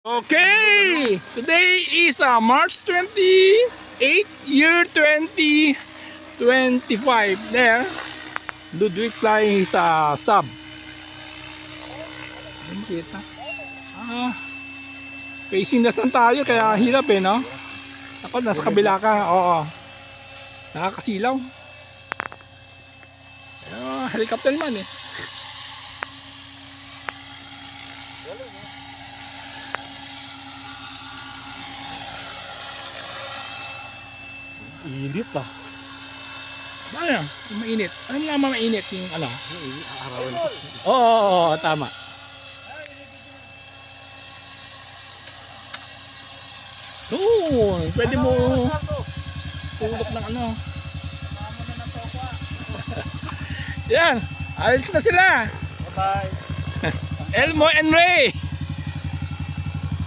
Okay, today is March 28, year 2025. There, Ludwig flying his sub. Kita. Facing na saan tayo, kaya hirap eh, no? Ako, nasa kabila ka, oo. Nakakasilaw. Helicopter man eh. Init ah. Ano? Mainit. Ano naman mainit yung ano? Arawan. Oo, tama. Oo, pwede mo tulok ng ano. Yan, alis na sila. Bye. Elmo and Ray.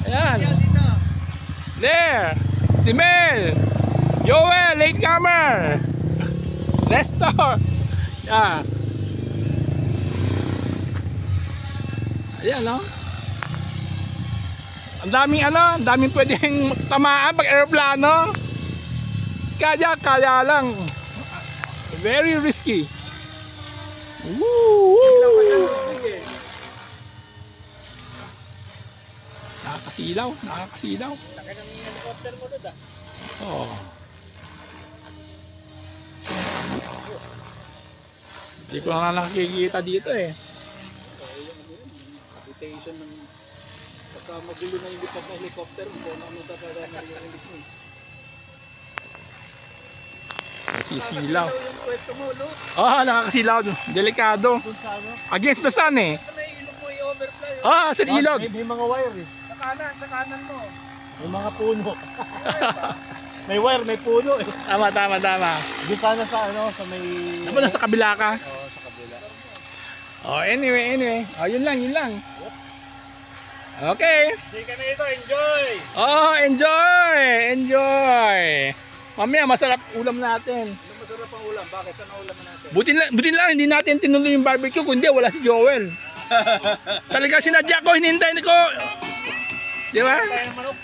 Ayan. There. Si Mel. Joel, latecomer. Nestor. Yan. Ayan, no? Ang daming pwedeng tamaan pag aeroplano. Kaya lang. Very risky. Woo! Nakakasilaw. Laki ng helicopter mo doon ah. Oh. Hindi ko na nakikita dito eh. Habitation ng pagka magulo na yung lipad ng helicopter mo, kung ano talaga naririnig mo. Nasisilaw. Yung pwesto mo, Lu. Nakakasilaw. Delikado. Doon sa ano? Against the sun eh. Sa may ilog mo i-overfly. Sa ilog. May mga wire eh. Sa kanan mo. May mga puno. May wire, may puno eh. Tama. Doon sana sa ano, sa may... Dapat nasa kabila ka. Oo, sa kabila. Anyway. Yun lang. Okay. Sige ka na ito, enjoy! Enjoy. Mamaya masarap ulam natin. Ano masarap ang ulam? Bakit? Ano ulam natin? Buti lang hindi natin tinuloy yung barbecue kundi wala si Joel. Talaga sinadya ko, hinintay ko. Di ba? Kaya manok.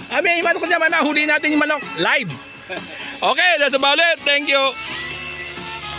Yung manok ko naman, nahuli natin yung manok live. Okay, that's about it. Thank you.